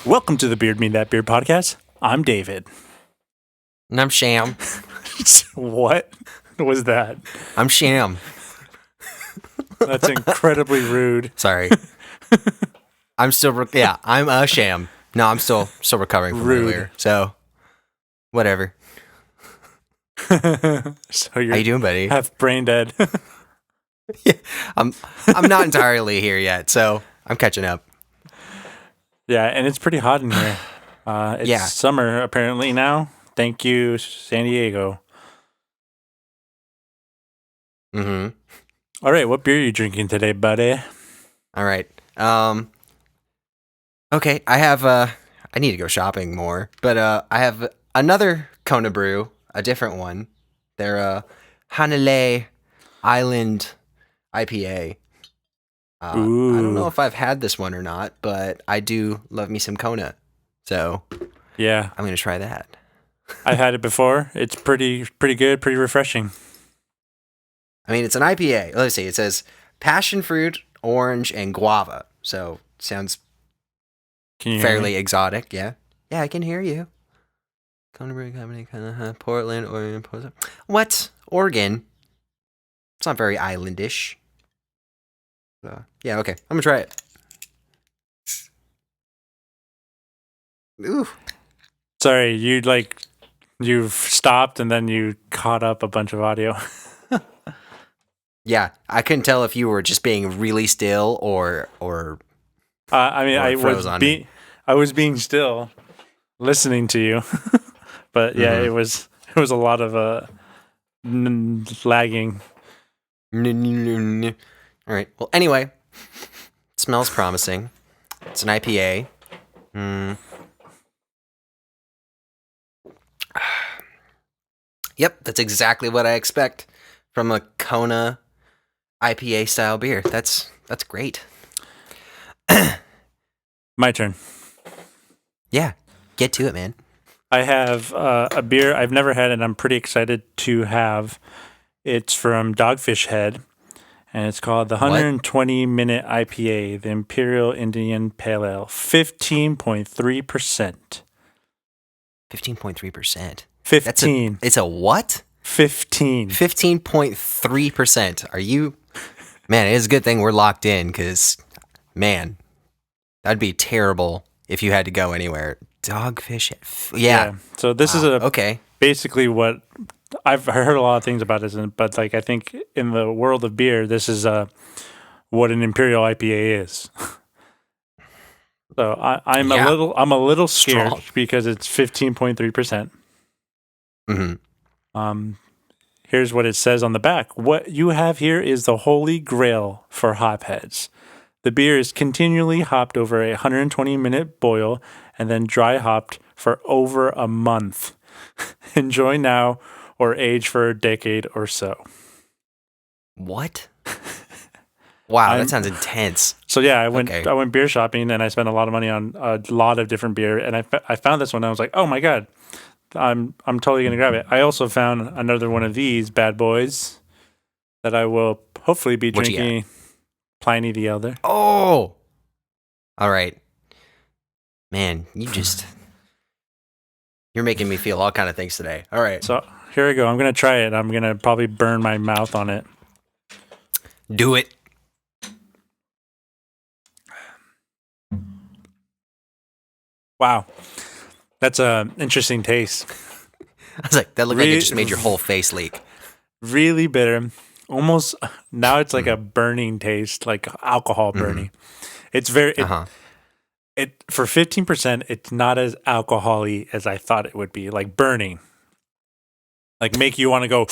Welcome to the Beard Me That Beard podcast. I'm David. And I'm Sham. What was that? I'm Sham. That's incredibly rude. Sorry. I'm still, I'm a Sham. No, I'm still recovering from Rude. earlier. So, whatever. So you're How you doing, buddy? half brain dead. Yeah, I'm not entirely here yet, so I'm catching up. Yeah, and it's pretty hot in here. It's summer apparently now. Thank you, San Diego. Mm-hmm. All right, what beer are you drinking today, buddy? All right. Okay, I have, I need to go shopping more, but I have another Kona brew, a different one. They're Hanalei Island IPA. I don't know if I've had this one or not, but I do love me some Kona. So, yeah, I'm going to try that. I've had it before. It's pretty good, pretty refreshing. I mean, it's an IPA. Let's see. It says passion fruit, orange, and guava. So, sounds fairly exotic. Yeah. Yeah, I can hear you. Kona Brewing Company, Portland, Oregon. What? Oregon? It's not very islandish. Yeah, okay. I'm going to try it. Ooh. Sorry, you've stopped and then you caught up a bunch of audio. Yeah, I couldn't tell if you were just being really still or I was being still, listening to you, but yeah, it was a lot of lagging. All right. Well, anyway, it smells promising. It's an IPA. Yep, that's exactly what I expect from a Kona IPA style beer. That's great. My turn. Yeah, get to it, man. I have a beer I've never had, and I'm pretty excited to have. It's from Dogfish Head, and it's called the 120-minute IPA, the Imperial Indian Pale Ale, 15.3%. 15.3%. 15. It's a what? 15. 15.3%. Are you... Man, it is a good thing we're locked in, because, man, that'd be terrible if you had to go anywhere. Dogfish Head. Yeah. So this is okay. Basically what... I've heard a lot of things about this, but I think in the world of beer, this is what an Imperial IPA is. So I'm a little scared because it's 15.3%. Mm-hmm. Here's what it says on the back. What you have here is the holy grail for hopheads. The beer is continually hopped over a 120-minute boil and then dry hopped for over a month. Enjoy now or age for a decade or so. What? Wow, that sounds intense. So yeah, I went beer shopping and I spent a lot of money on a lot of different beer, and I found this one and I was like, oh my god, I'm totally gonna grab it. I also found another one of these bad boys that I will hopefully be drinking. Pliny the Elder. Oh, all right, man, you're making me feel all kind of things today. All right, so here I go. I'm gonna try it. I'm gonna probably burn my mouth on it. Do it. Wow, that's a interesting taste. I was like, that looked like it just made your whole face leak. Really bitter. Almost now it's like a burning taste, like alcohol burning. It's very it for 15%. It's not as alcohol-y as I thought it would be. Like burning, like make you want to go.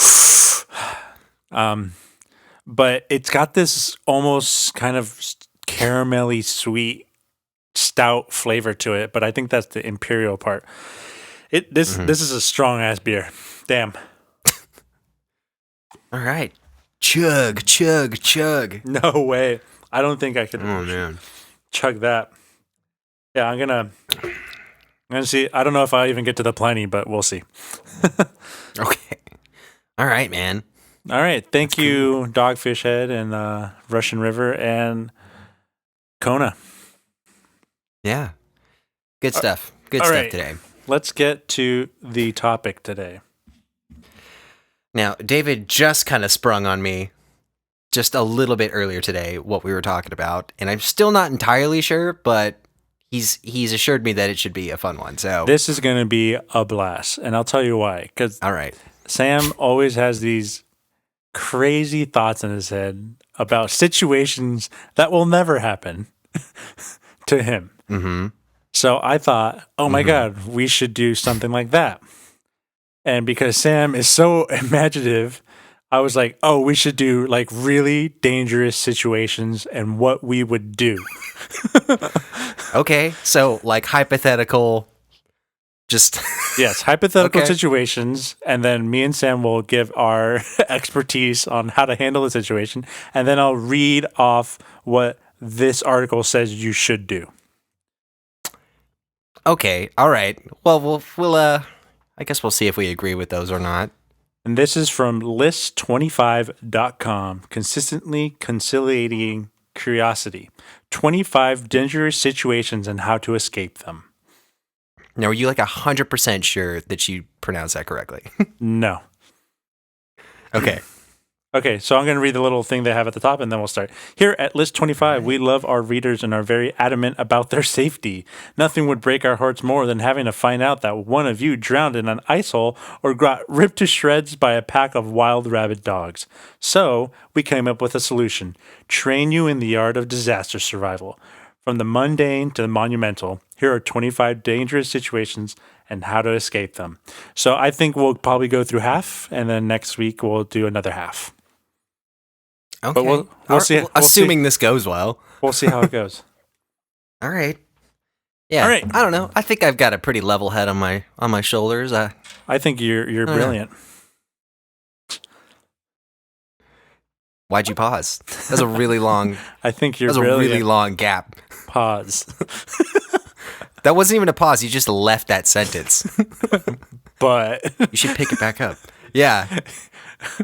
But it's got this almost kind of caramelly sweet stout flavor to it. But I think that's the imperial part. This is a strong ass beer. Damn. All right. Chug, chug, chug. No way. I don't think I could chug that. Yeah, I'm gonna see. I don't know if I even get to the Pliny, but we'll see. Okay. All right, man. All right. Thank you, Dogfish Head and Russian River and Kona. Yeah. Good stuff. Good all stuff right. today. Let's get to the topic today. Now, David just kind of sprung on me just a little bit earlier today what we were talking about, and I'm still not entirely sure, but he's assured me that it should be a fun one. So this is going to be a blast, and I'll tell you why. Because all right, Sam always has these crazy thoughts in his head about situations that will never happen to him. Mm-hmm. So I thought, oh my God, we should do something like that. And because Sam is so imaginative, I was like, oh, we should do like really dangerous situations and what we would do. Okay, so like hypothetical, just yes, hypothetical situations, and then me and Sam will give our expertise on how to handle the situation, and then I'll read off what this article says you should do. Okay, all right. Well, we'll I guess we'll see if we agree with those or not. And this is from list25.com, consistently conciliating curiosity. 25 dangerous situations and how to escape them. Now, are you like 100% sure that you pronounced that correctly? No. Okay. Okay, so I'm going to read the little thing they have at the top, and then we'll start. Here at List 25, we love our readers and are very adamant about their safety. Nothing would break our hearts more than having to find out that one of you drowned in an ice hole or got ripped to shreds by a pack of wild rabid dogs. So, we came up with a solution. Train you in the art of disaster survival. From the mundane to the monumental, here are 25 dangerous situations and how to escape them. So, I think we'll probably go through half, and then next week we'll do another half. Okay. But we'll see. Assuming this goes well. We'll see how it goes. All right. Yeah. All right. I don't know. I think I've got a pretty level head on my shoulders. I think you're brilliant. Why'd you pause? That's a really long. I think you're brilliant. That was a really long gap. Pause. That wasn't even a pause. You just left that sentence. But you should pick it back up. Yeah.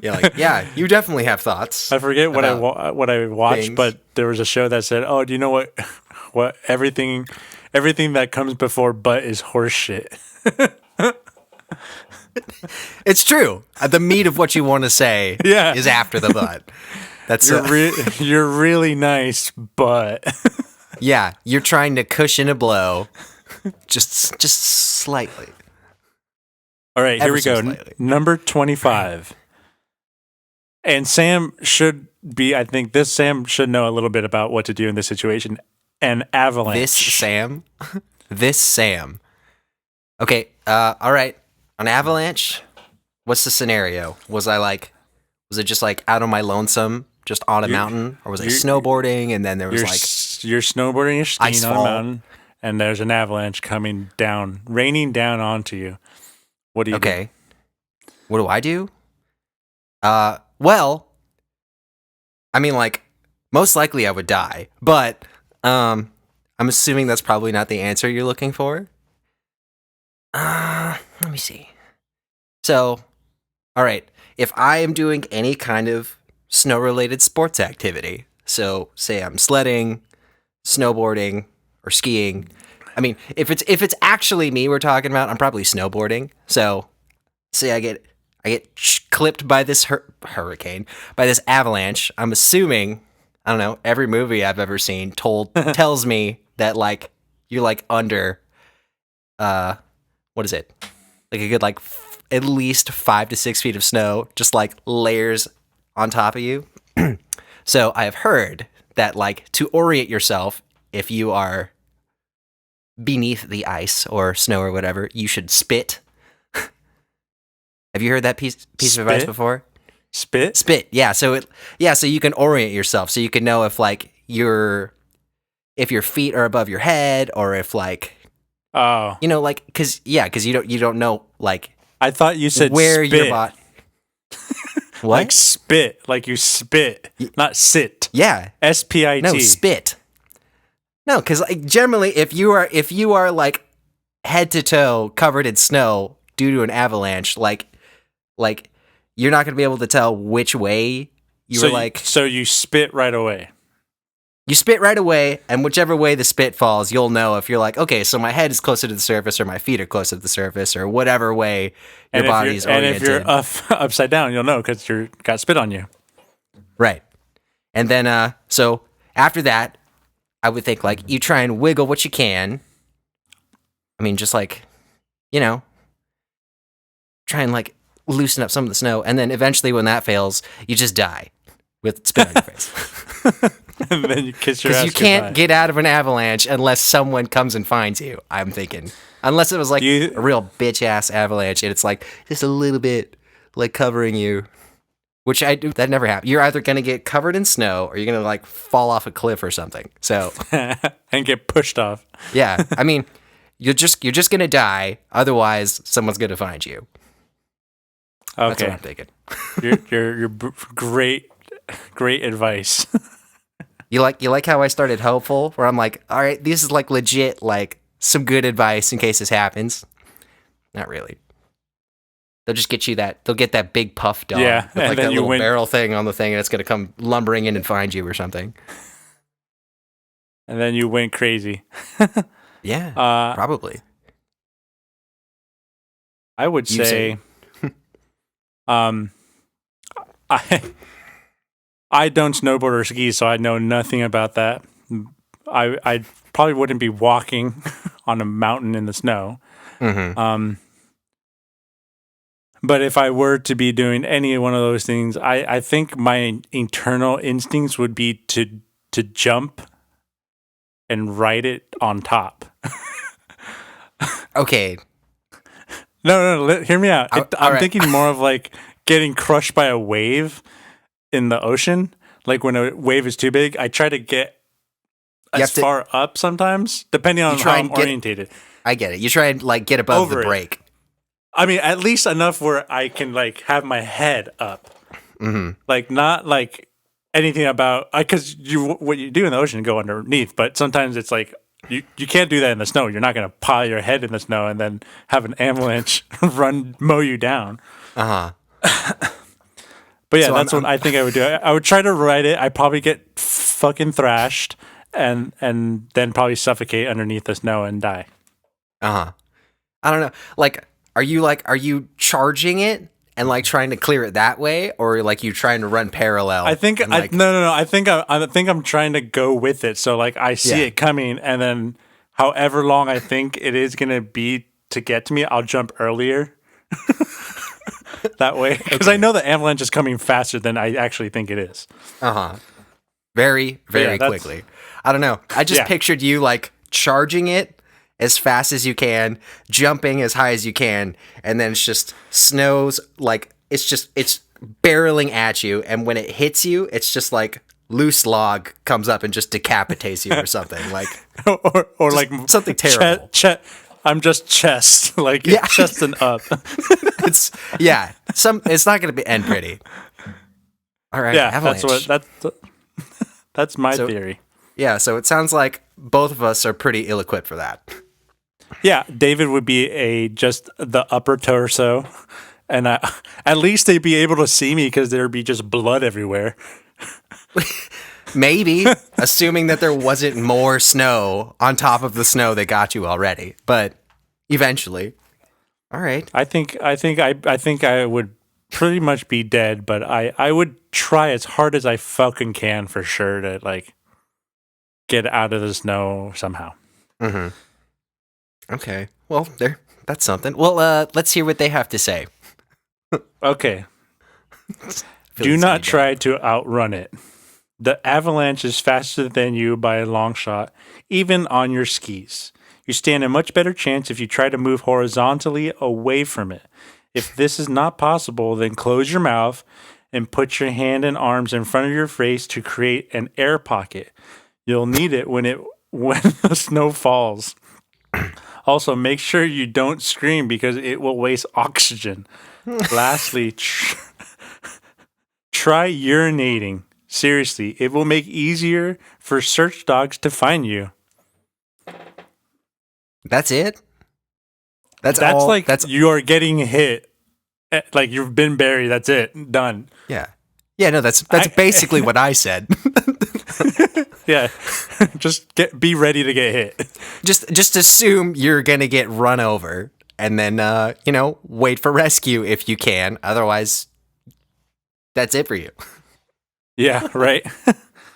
You're like, yeah, you definitely have thoughts. I forget what I watched, things. But there was a show that said, "Oh, do you know what everything that comes before but is horse shit." It's true. The meat of what you want to say is after the but. That's you're really nice, but yeah, you're trying to cushion a blow, just slightly. All right, here we go. Slightly. Number 25. And Sam should be, I think Sam should know a little bit about what to do in this situation. An avalanche. This Sam. Okay, all right. An avalanche, what's the scenario? Was it just like out on my lonesome, just on a mountain? Or was I snowboarding and then there was you're snowboarding, you're skiing on a mountain, and there's an avalanche coming down, raining down onto you. What do you do? What do I do? Well, I mean, like, most likely I would die, but I'm assuming that's probably not the answer you're looking for. Let me see. So, all right, if I am doing any kind of snow-related sports activity, so say I'm sledding, snowboarding, or skiing. I mean, if it's actually me we're talking about, I'm probably snowboarding. So, say I get clipped by this hurricane, by this avalanche. I'm assuming, I don't know, every movie I've ever seen tells me that like you're like under, what is it? Like a good like at least 5 to 6 feet of snow, just like layers on top of you. So I have heard that like to orient yourself, if you are beneath the ice or snow or whatever, you should spit. Have you heard that piece of advice before? Spit. Yeah. So you can orient yourself, so you can know if like if your feet are above your head, or if like, you know, like because you don't know like. I thought you said where spit. Your body. What? Like spit, like you spit, not sit. Yeah. SPIT. No, spit. No, because like generally, if you are like head to toe covered in snow due to an avalanche, like you're not going to be able to tell which way you were like. So you spit right away. You spit right away, and whichever way the spit falls, you'll know if you're like, okay, so my head is closer to the surface, or my feet are closer to the surface, or whatever way your body's oriented. And if you're upside down, you'll know because you got spit on you. Right. And then, so after that, I would think like you try and wiggle what you can. I mean, just like, try and like loosen up some of the snow, and then eventually, when that fails, you just die with spit on your face. And then you kiss your ass. Because you can't get out of an avalanche unless someone comes and finds you, I'm thinking. Unless it was like a real bitch ass avalanche and it's like just a little bit like covering you. Which that never happened. You're either gonna get covered in snow or you're gonna like fall off a cliff or something. So and get pushed off. Yeah. I mean, you're just gonna die, otherwise someone's gonna find you. Okay. That's what I'm thinking. You're great advice. You like how I started hopeful, where I'm like, all right, this is like legit, like some good advice in case this happens. Not really. They'll just get you they'll get that big puff dog with like that little barrel thing on the thing, and it's gonna come lumbering in and find you or something. And then you went crazy. Yeah, probably. I would say, I don't snowboard or ski, so I know nothing about that. I probably wouldn't be walking on a mountain in the snow. Mm-hmm. But if I were to be doing any one of those things, I think my internal instincts would be to jump and ride it on top. Okay. No, hear me out. I'm right. thinking more of like getting crushed by a wave in the ocean. Like when a wave is too big, I try to get as far up sometimes, depending on how I'm orientated. I get it. You try and like get above the break. I mean, at least enough where I can like have my head up. Mm-hmm. Like not like anything about, because what you do in the ocean go underneath, but sometimes it's like you can't do that in the snow. You're not going to pile your head in the snow and then have an avalanche mow you down. Uh-huh. But yeah, so that's what I think I would do. I would try to ride it. I'd probably get fucking thrashed and then probably suffocate underneath the snow and die. Uh-huh. I don't know. Like, are you charging it and like trying to clear it that way, or like you trying to run parallel? I think no. I think I'm trying to go with it. So like I see it coming, and then however long I think it is gonna be to get to me, I'll jump earlier. That way, because I know the avalanche is coming faster than I actually think it is. Very, very quickly. I don't know. I just pictured you like charging it as fast as you can, jumping as high as you can, and then it's just snows, like it's barreling at you, and when it hits you, it's just like loose log comes up and just decapitates you or something. Like or like something terrible. I'm just chest, like chest and up. It's not going to end pretty. All right, yeah, avalanche. That's my theory. Yeah, so it sounds like both of us are pretty ill-equipped for that. Yeah, David would be just the upper torso, and at least they'd be able to see me because there'd be just blood everywhere. Maybe, assuming that there wasn't more snow on top of the snow that got you already, but eventually. All right. I think I would pretty much be dead, but I would try as hard as I fucking can for sure to like get out of the snow somehow. Mm-hmm. Okay. Well, that's something. Well, let's hear what they have to say. Okay. Do not try to outrun it. The avalanche is faster than you by a long shot, even on your skis. You stand a much better chance if you try to move horizontally away from it. If this is not possible, then close your mouth and put your hand and arms in front of your face to create an air pocket. You'll need it when the snow falls. Also, make sure you don't scream because it will waste oxygen. Lastly, try urinating. Seriously, it will make easier for search dogs to find you. That's it? That's you are getting hit. Like you've been buried. That's it. Done. Yeah. Yeah, no, that's basically what I said. Yeah. Just be ready to get hit. Just assume you're gonna get run over, and then wait for rescue if you can. Otherwise, that's it for you. Yeah, right.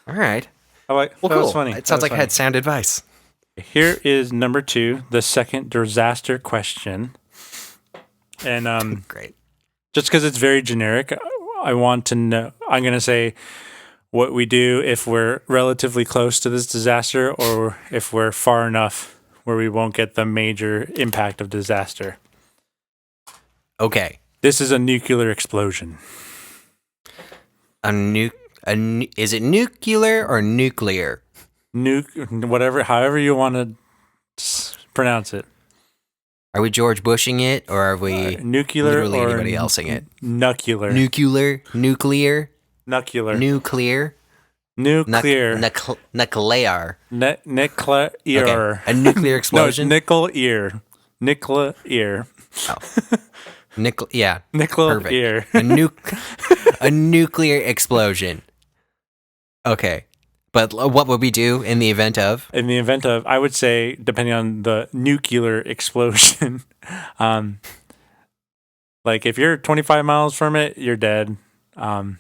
All right. Well, Well, that cool. was funny. It sounds like I had sound advice. Here is number 2, the second disaster question. And Great. just because it's very generic, I want to know. I'm going to say what we do if we're relatively close to this disaster or if we're far enough where we won't get the major impact of disaster. Okay. This is a nuclear explosion. Is it nuclear or nuclear? However you want to pronounce it. Are we George Bushing it, or are we nuclear literally or anybody elsing it? Nuclear. Nuclear. Nuclear. Nuclear. Nuclear. Nuclear. Nuclear. Okay. A nuclear explosion? No, nickel ear. Nickel ear. Oh. Yeah. Nickel Perfect. ear. A nuclear explosion. Okay. But what would we do in the event of? In the event of, I would say, depending on the nuclear explosion, like if you're 25 miles from it, you're dead. Even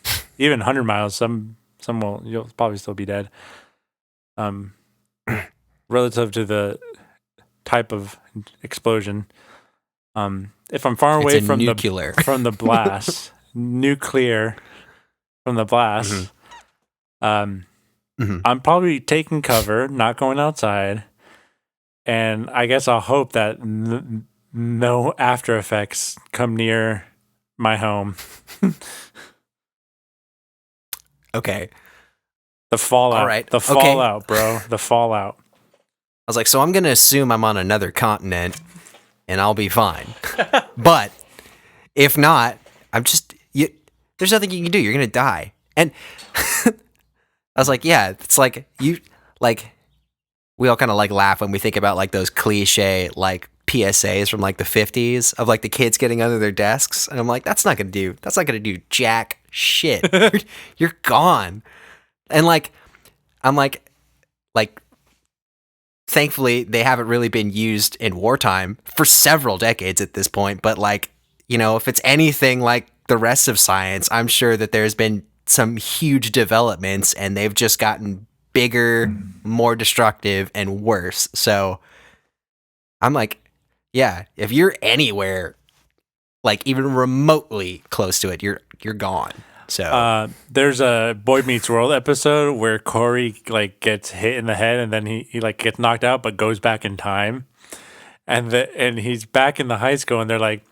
100 miles, you'll probably still be dead. Relative to the type of explosion. If I'm far away from the blast, nuclear from the blast, I'm probably taking cover, not going outside, and I guess I'll hope that no after effects come near my home. Okay. The fallout. All right. The fallout, bro. The fallout. I was like, so I'm going to assume I'm on another continent and I'll be fine. But if not, there's nothing you can do. You're going to die. And I was like, yeah, it's like we all kind of like laugh when we think about like those cliche like PSAs from like the 50s of like the kids getting under their desks. And I'm like, that's not going to do jack shit. You're gone. And like, I'm like, thankfully they haven't really been used in wartime for several decades at this point. But like, if it's anything like the rest of science, I'm sure that there's been some huge developments and they've just gotten bigger, more destructive, and worse. So I'm like, yeah, if you're anywhere like even remotely close to it, you're gone. So there's a Boy Meets World episode where Corey like gets hit in the head and then he like gets knocked out but goes back in time, and he's back in the high school and they're like,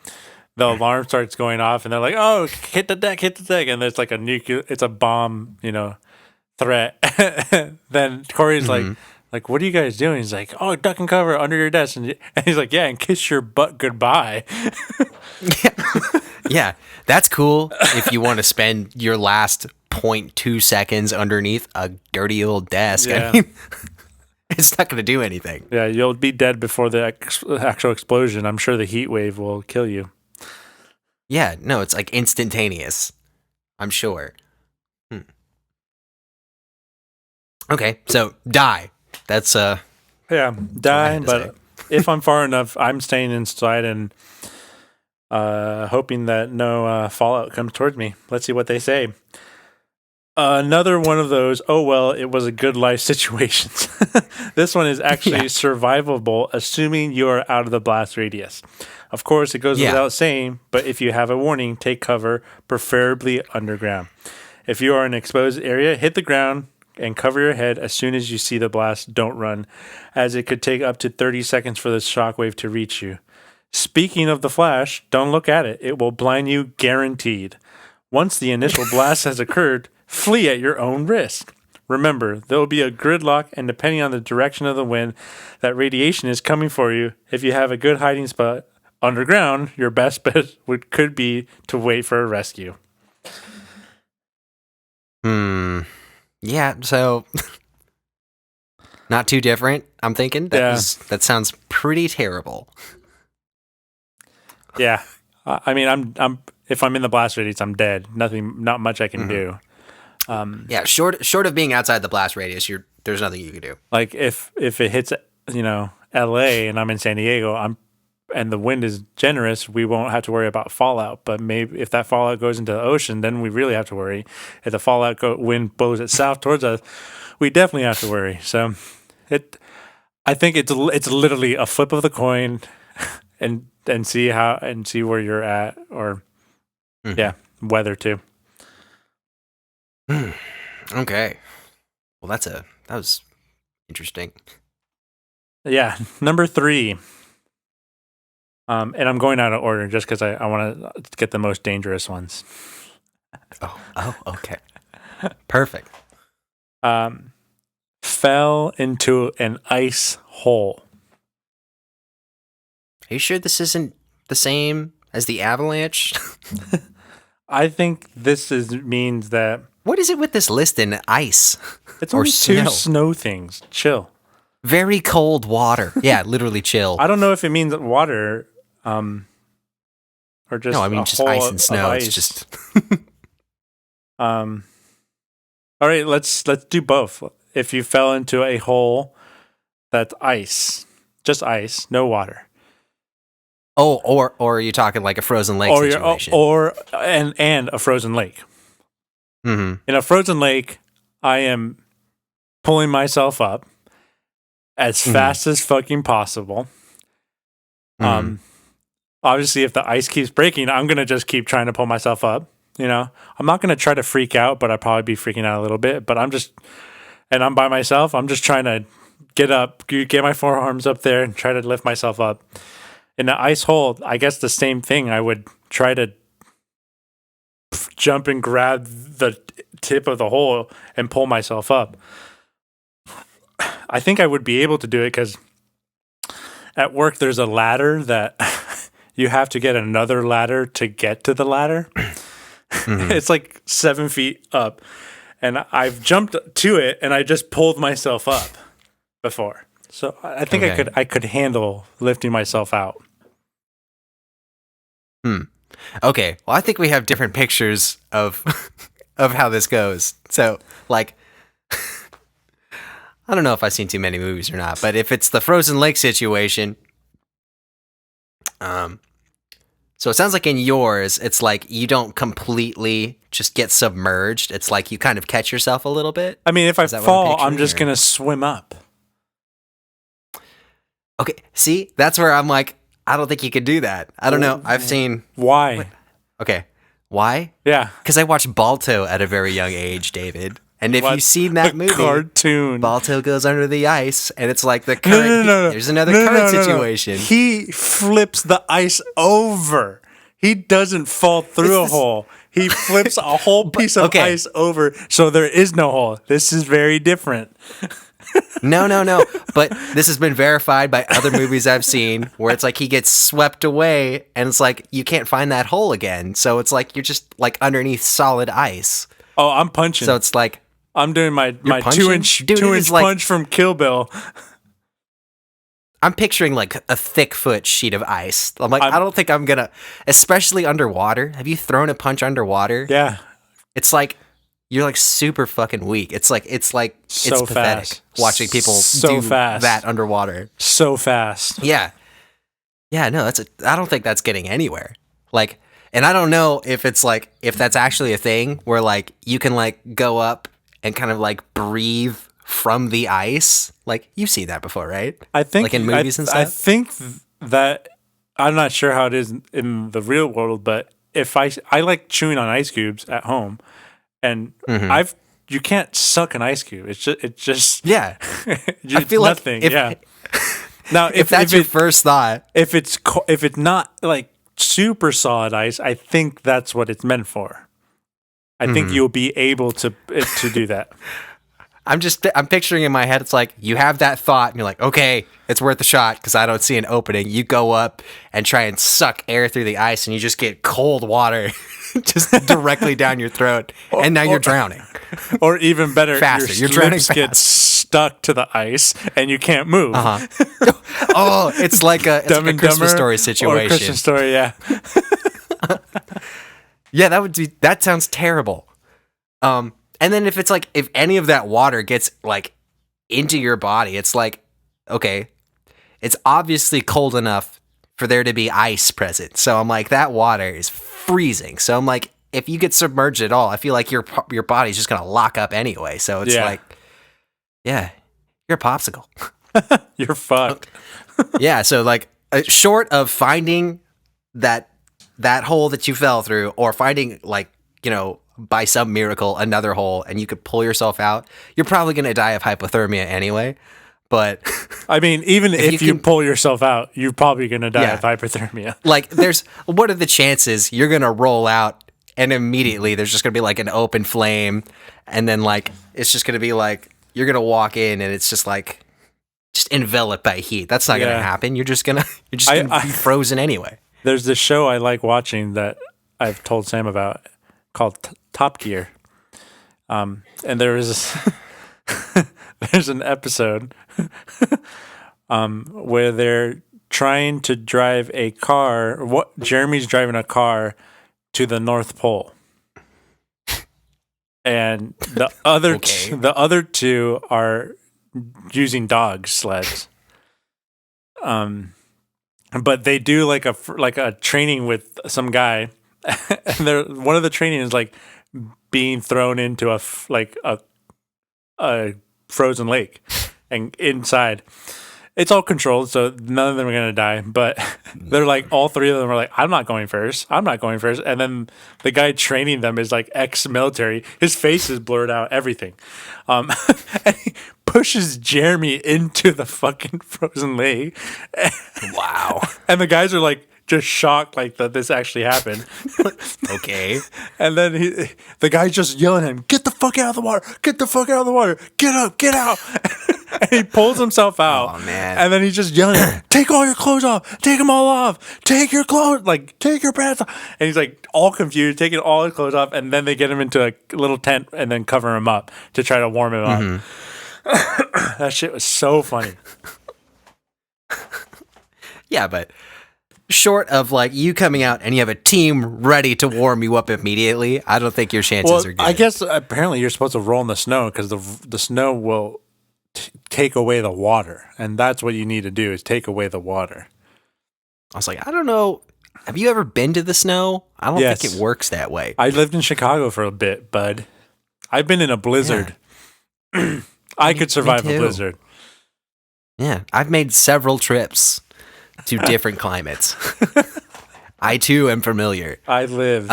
the alarm starts going off and they're like, oh, hit the deck, and there's like it's a bomb, threat. Then Corey's like, what are you guys doing? He's like, oh, duck and cover under your desk, and he's like, yeah, and kiss your butt goodbye. Yeah, that's cool if you want to spend your last 0.2 seconds underneath a dirty old desk. Yeah. I mean, it's not going to do anything. Yeah, you'll be dead before the actual explosion. I'm sure the heat wave will kill you. Yeah, no, it's like instantaneous. I'm sure. Okay, so die. That's yeah, die. But if I'm far enough, I'm staying inside and hoping that no fallout comes towards me. Let's see what they say. Another one of those, oh, well, it was a good life situations. This one is actually survivable, assuming you are out of the blast radius. Of course, it goes without saying, but if you have a warning, take cover, preferably underground. If you are in an exposed area, hit the ground and cover your head as soon as you see the blast. Don't run, as it could take up to 30 seconds for the shockwave to reach you. Speaking of the flash, don't look at it. It will blind you guaranteed. Once the initial blast has occurred, flee at your own risk. Remember, there will be a gridlock, and depending on the direction of the wind, that radiation is coming for you. If you have a good hiding spot underground, your best bet could be to wait for a rescue. Yeah, so not too different, I'm thinking. That sounds pretty terrible. Yeah. I mean, I'm if I'm in the blast radius, I'm dead. Not much I can do. Yeah, short of being outside the blast radius, there's nothing you can do. Like if it hits, L.A. and I'm in San Diego, and the wind is generous, we won't have to worry about fallout. But maybe if that fallout goes into the ocean, then we really have to worry. If the fallout wind blows it south towards us, we definitely have to worry. So I think it's literally a flip of the coin, and see where you're at, or weather too. Okay, well that was interesting. Yeah, number 3. And I'm going out of order just because I want to get the most dangerous ones. Oh, okay. Perfect. Fell into an ice hole. Are you sure this isn't the same as the avalanche? I think this means that... What is it with this list in ice? It's only 2 snow things. Chill. Very cold water. Yeah, literally chill. I don't know if it means water... or just no, I mean just ice and snow. Ice. It's just all right, let's do both. If you fell into a hole that's ice, just ice, no water. Oh, or are you talking like a frozen lake situation? And a frozen lake. Mm-hmm. In a frozen lake, I am pulling myself up as fast as fucking possible. Obviously, if the ice keeps breaking, I'm going to just keep trying to pull myself up. I'm not going to try to freak out, but I'd probably be freaking out a little bit. But I'm by myself. I'm just trying to get up, get my forearms up there and try to lift myself up. In the ice hole, I guess the same thing. I would try to jump and grab the tip of the hole and pull myself up. I think I would be able to do it because at work, there's a ladder that... You have to get another ladder to get to the ladder. It's like 7 feet up. And I've jumped to it and I just pulled myself up before. So I think I could handle lifting myself out. Okay. Well, I think we have different pictures of how this goes. So, like, I don't know if I've seen too many movies or not, but if it's the frozen lake situation, so it sounds like in yours, it's like you don't completely just get submerged. It's like you kind of catch yourself a little bit. I mean, if I fall, I'm just going to swim up. Okay. See, that's where I'm like, I don't think you could do that. I don't know. I've seen. Why? What? Okay. Why? Yeah. Because I watched Balto at a very young age, David. And if you've seen that movie, cartoon, Balto goes under the ice, and it's like the current. No. There's another current situation. He flips the ice over. He doesn't fall through a hole. He flips a whole piece of ice over, so there is no hole. This is very different. No. But this has been verified by other movies I've seen where it's like he gets swept away, and it's like you can't find that hole again. So it's like you're just like underneath solid ice. Oh, I'm punching. So it's like. I'm doing my 2-inch punch from Kill Bill. I'm picturing like a thick foot sheet of ice. I'm like, I don't think I'm gonna, especially underwater. Have you thrown a punch underwater? Yeah. It's like you're like super fucking weak. It's pathetic watching people do that underwater. So fast. Yeah. Yeah. No, I don't think that's getting anywhere. Like, and I don't know if it's like if that's actually a thing where like you can like go up and kind of like breathe from the ice. Like you've seen that before, right? I think like in movies and stuff. I think that I'm not sure how it is in the real world, but if I like chewing on ice cubes at home, and you can't suck an ice cube. It's just yeah. I feel nothing. Like now, if that's your first thought, if it's not like super solid ice, I think that's what it's meant for. I think you'll be able to do that. I'm picturing in my head, it's like you have that thought and you're like, okay, it's worth a shot because I don't see an opening. You go up and try and suck air through the ice and you just get cold water just directly down your throat. And now you're drowning. Or even better, faster. Your lips get stuck to the ice and you can't move. Oh, it's like a Christmas Story situation. Or a Christmas Story, yeah. Yeah, that sounds terrible. And And then if it's like, if any of that water gets like into your body, it's like, okay, it's obviously cold enough for there to be ice present. So I'm like, that water is freezing. So I'm like, if you get submerged at all, I feel like your body's just gonna lock up anyway. So it's like, yeah, you're a popsicle. You're fucked. Yeah. So like, short of finding that hole that you fell through, or finding like, you know, by some miracle another hole and you could pull yourself out, you're probably gonna die of hypothermia anyway. But I mean, even if you pull yourself out, you're probably going to die of hypothermia. Like, what are the chances you're going to roll out and immediately there's just going to be like an open flame, and then like it's just going to be like you're going to walk in and it's just like enveloped by heat. That's not going to happen. You're just going to be frozen anyway. There's this show I like watching that I've told Sam about called Top Gear. And there is there's an episode where they're trying to drive a car. Jeremy's driving a car to the North Pole, and the other the other two are using dog sleds. But they do like a training with some guy, and one of the training is like being thrown into a frozen lake, and inside it's all controlled, so none of them are gonna die. But they're like, all three of them are like, I'm not going first. And then the guy training them is like ex-military. His face is blurred out, everything. And he pushes Jeremy into the fucking frozen lake. Wow. And the guys are like just shocked, like that this actually happened. Okay. And then the guy's just yelling at him, "Get the fuck out of the water! Get the fuck out of the water! Get up! Get out!" And he pulls himself out. Oh man! And then he's just yelling at him, "Take all your clothes off! Take them all off! Take your clothes! Like, take your pants off!" And he's like all confused, taking all his clothes off. And then they get him into a little tent and then cover him up to try to warm him up. That shit was so funny. Yeah, but short of like you coming out and you have a team ready to warm you up immediately, I don't think your chances are good. I guess apparently you're supposed to roll in the snow because the snow will take away the water, and that's what you need to do is take away the water. I was like, I don't know. Have you ever been to the snow? I don't think it works that way. I lived in Chicago for a bit, bud. I've been in a blizzard. Yeah. I could survive a blizzard. Yeah, I've made several trips to different climates. I too am familiar. I live.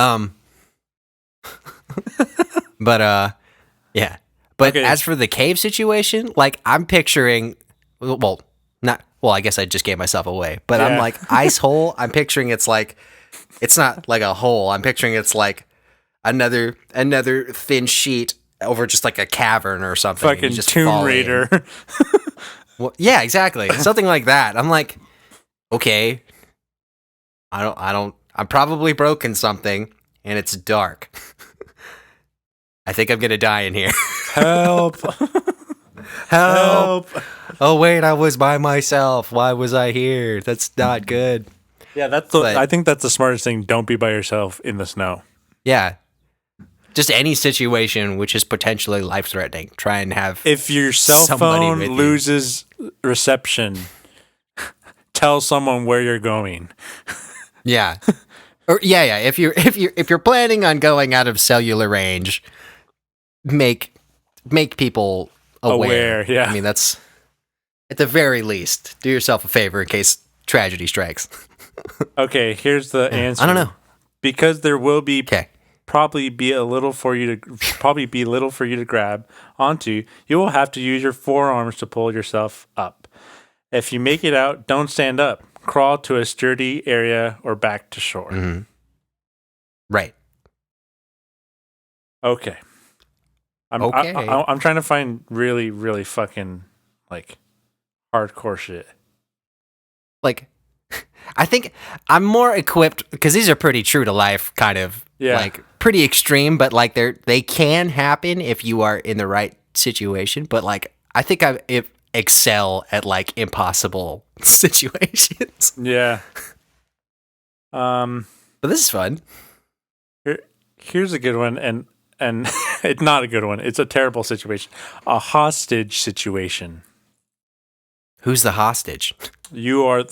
But yeah. But as for the cave situation, like I'm picturing, I guess I just gave myself away. But I'm like ice hole. I'm picturing it's not like a hole. I'm picturing it's like another thin sheet over just like a cavern or something. Fucking just Tomb Raider. Well, yeah, exactly. Something like that. I'm like, okay, I'm probably broken something and it's dark. I think I'm going to die in here. Help. Help. Oh, wait, I was by myself. Why was I here? That's not good. Yeah, I think that's the smartest thing. Don't be by yourself in the snow. Yeah. Just any situation which is potentially life-threatening. Try and have if your cell phone loses reception, tell someone where you're going. Yeah. Or yeah. If you're planning on going out of cellular range, make people aware. Yeah. I mean, that's at the very least. Do yourself a favor in case tragedy strikes. Okay, here's the answer. I don't know. Because there will be probably be little for you to grab onto. You will have to use your forearms to pull yourself up. If you make it out, don't stand up. Crawl to a sturdy area or back to shore. Mm-hmm. Right. Okay. I'm trying to find really, really fucking like hardcore shit. Like, I think I'm more equipped because these are pretty true to life, kind of like pretty extreme, but like they can happen if you are in the right situation. But like, I think I excel at like impossible situations. Yeah. But this is fun. Here's a good one, and and it's not a good one. It's a terrible situation. A hostage situation. Who's the hostage? You are.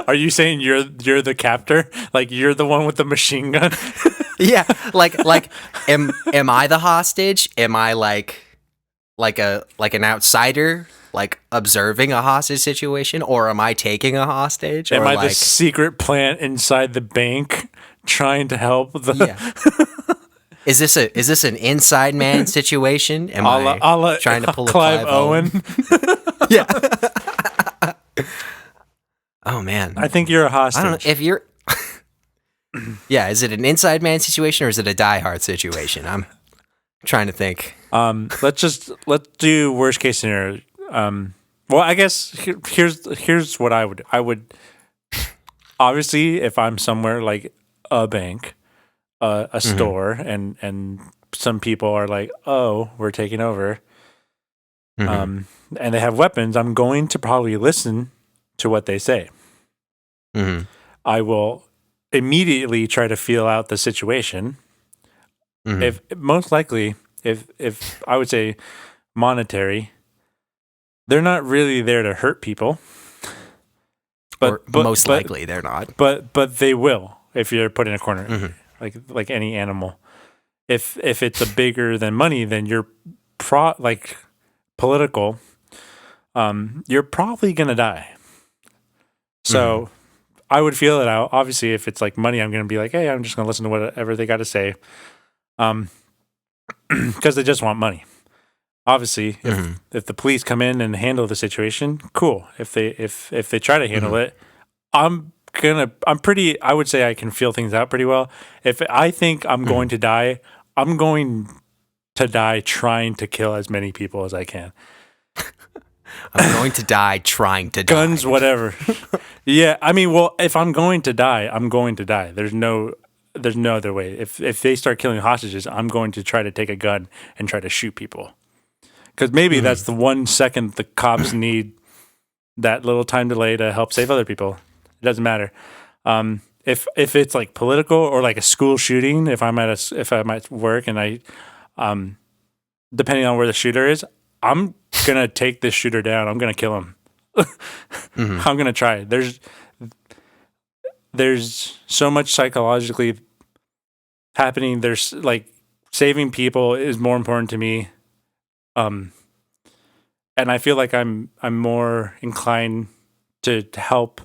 Are you saying you're the captor? Like you're the one with the machine gun? Yeah, like am I the hostage? Am I like an outsider, like observing a hostage situation, or am I taking a hostage? Am or I like, the secret plant inside the bank trying to help the? Yeah. Is this an inside man situation? Am I trying to pull a Clive Owen? Yeah. Oh man. I think you're a hostage. I don't know if you're. Yeah, is it an inside man situation or is it a Die Hard situation? I'm trying to think. Let's do worst case scenario. Well, I guess here's what I would obviously if I'm somewhere like a bank, a store, and some people are like, oh, we're taking over, and they have weapons, I'm going to probably listen to what they say. I will immediately try to feel out the situation. If most likely, if I would say monetary, they're not really there to hurt people. But most likely they're not. But they will if you're put in a corner, like any animal. If it's a bigger than money, then you're political. You're probably gonna die. So I would feel it out. Obviously, if it's like money, I'm gonna be like, hey, I'm just gonna listen to whatever they got to say, because they just want money. Obviously, if the police come in and handle the situation, cool. If they try to handle it, I would say I can feel things out pretty well. If I think I'm going to die, I'm going to die trying to kill as many people as I can. I'm going to die trying to die. Guns, whatever. Yeah, I mean, well, if I'm going to die, I'm going to die. There's no other way. If they start killing hostages, I'm going to try to take a gun and try to shoot people. Because maybe that's the 1 second the cops need that little time delay to help save other people. It doesn't matter. If it's like political or like a school shooting, if I'm at work and I, depending on where the shooter is, I'm gonna take this shooter down. I'm gonna kill him. I'm gonna try. There's so much psychologically happening. There's like saving people is more important to me. And I feel like I'm more inclined to help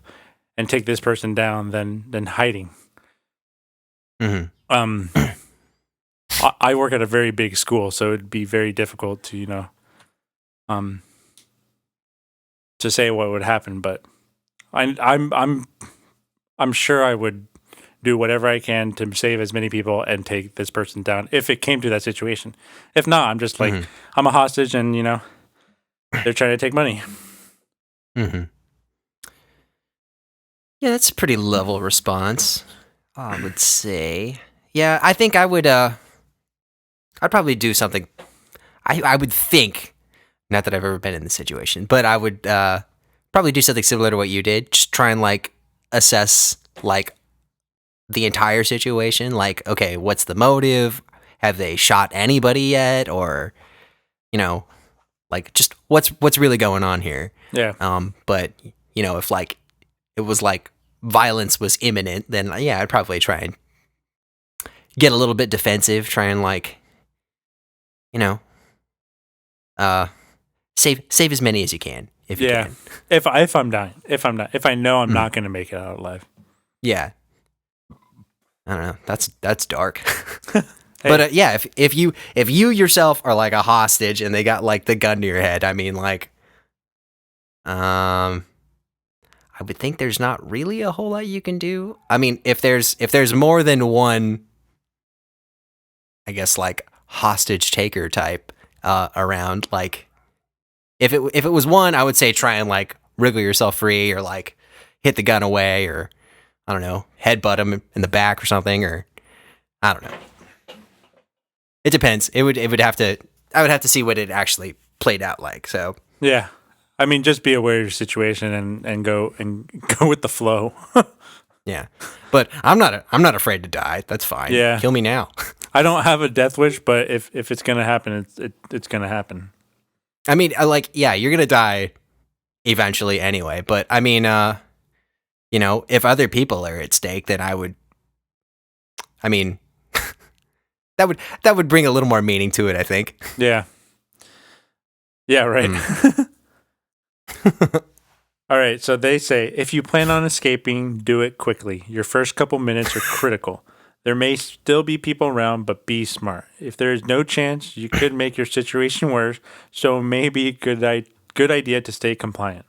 and take this person down than hiding. I work at a very big school, so it'd be very difficult to to say what would happen. But I'm sure I would do whatever I can to save as many people and take this person down if it came to that situation. If not, I'm just like I'm a hostage, and they're trying to take money. Yeah, that's a pretty level response, I would say. Yeah, I think I would. I'd probably do something. I would think, not that I've ever been in this situation, but I would probably do something similar to what you did. Just try and like assess like the entire situation. Like, okay, what's the motive? Have they shot anybody yet? Or like just what's really going on here? Yeah. But if like it was like violence was imminent, then yeah, I'd probably try and get a little bit defensive, try and like save as many as you can if you can. If I'm dying, if I know I'm not going to make it out alive. Yeah. I don't know. That's dark. Hey. But yeah, if you yourself are like a hostage and they got like the gun to your head, I mean like I would think there's not really a whole lot you can do. I mean, if there's more than one, I guess like hostage taker type around, like if it was one, I would say try and like wriggle yourself free or like hit the gun away or I don't know, headbutt him in the back or something, or I don't know. It depends. I would have to see what it actually played out like. So yeah. I mean, just be aware of your situation and go with the flow. Yeah, but I'm not afraid to die. That's fine. Yeah, kill me now. I don't have a death wish, but if it's gonna happen, it's gonna happen. I mean, you're gonna die eventually anyway. But I mean, if other people are at stake, then I would. I mean, that would bring a little more meaning to it, I think. Yeah. Yeah. Right. All right. So they say if you plan on escaping, do it quickly. Your first couple minutes are critical. There may still be people around, but be smart. If there is no chance, you could make your situation worse, so it may be a good idea to stay compliant.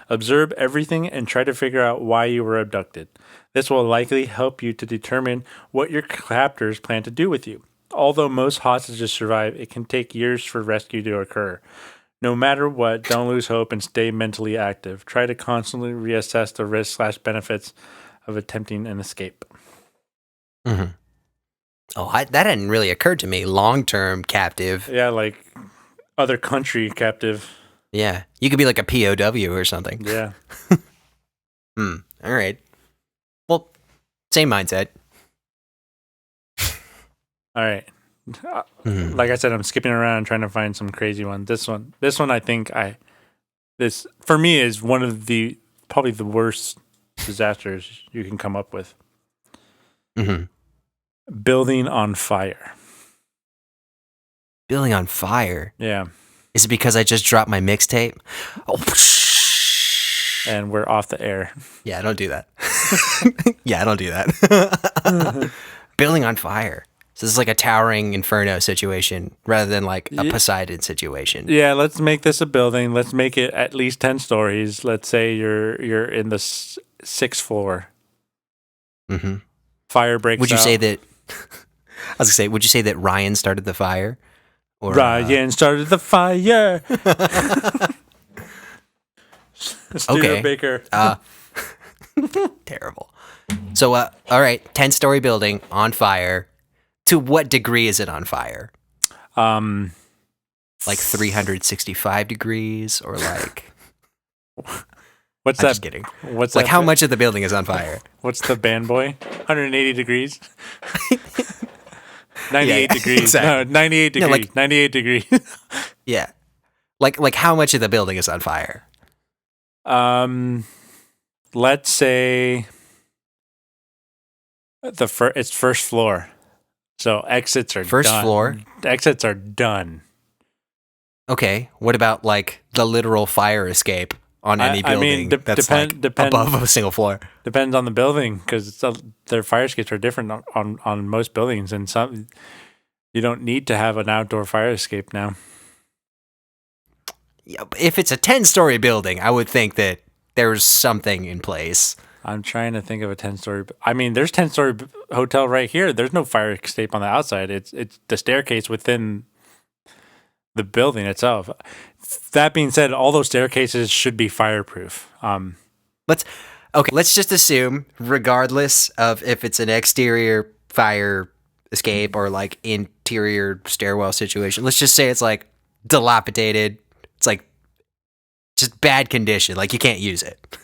Observe everything and try to figure out why you were abducted. This will likely help you to determine what your captors plan to do with you. Although most hostages survive, it can take years for rescue to occur. No matter what, don't lose hope and stay mentally active. Try to constantly reassess the risks/benefits of attempting an escape. Mm-hmm. Oh, that hadn't really occurred to me. Long-term captive. Yeah, like other country captive. Yeah, you could be like a POW or something. Yeah. All right. Well, same mindset. All right. Like I said, I'm skipping around trying to find some crazy one. This one, I think this for me is one of the probably the worst disasters you can come up with. Mm-hmm. Building on fire. Building on fire? Yeah. Is it because I just dropped my mixtape? Oh, and we're off the air. Yeah, don't do that. Yeah, don't do that. Building on fire. So this is like a towering inferno situation rather than like a Poseidon situation. Yeah, let's make this a building. Let's make it at least 10 stories. Let's say you're in the 6th floor. Mm-hmm. Fire breaks out. Would you say that... I was going to say, would you say that Ryan started the fire? Or, Ryan started the fire. Okay. Baker. Terrible. So, all right, 10-story building on fire. To what degree is it on fire? Like 365 degrees or like... What's I'm that? Just kidding. What's like that? How much of the building is on fire? What's the band boy? 180 degrees. 98 degrees. Exactly. No, 98 degrees. 98 degrees. Yeah. Like how much of the building is on fire? Let's say it's first floor. So exits are first done. Floor. Exits are done. Okay. What about like the literal fire escape on any building that's above a single floor? Depends on the building because their fire escapes are different on most buildings, and some you don't need to have an outdoor fire escape now. Yeah, if it's a 10-story building, I would think that there's something in place. I'm trying to think of a 10-story. I mean, there's 10-story hotel right here. There's no fire escape on the outside. It's the staircase within the building itself. That being said, all those staircases should be fireproof. Let's just assume, regardless of if it's an exterior fire escape or like interior stairwell situation, let's just say it's like dilapidated. It's like just bad condition. Like you can't use it.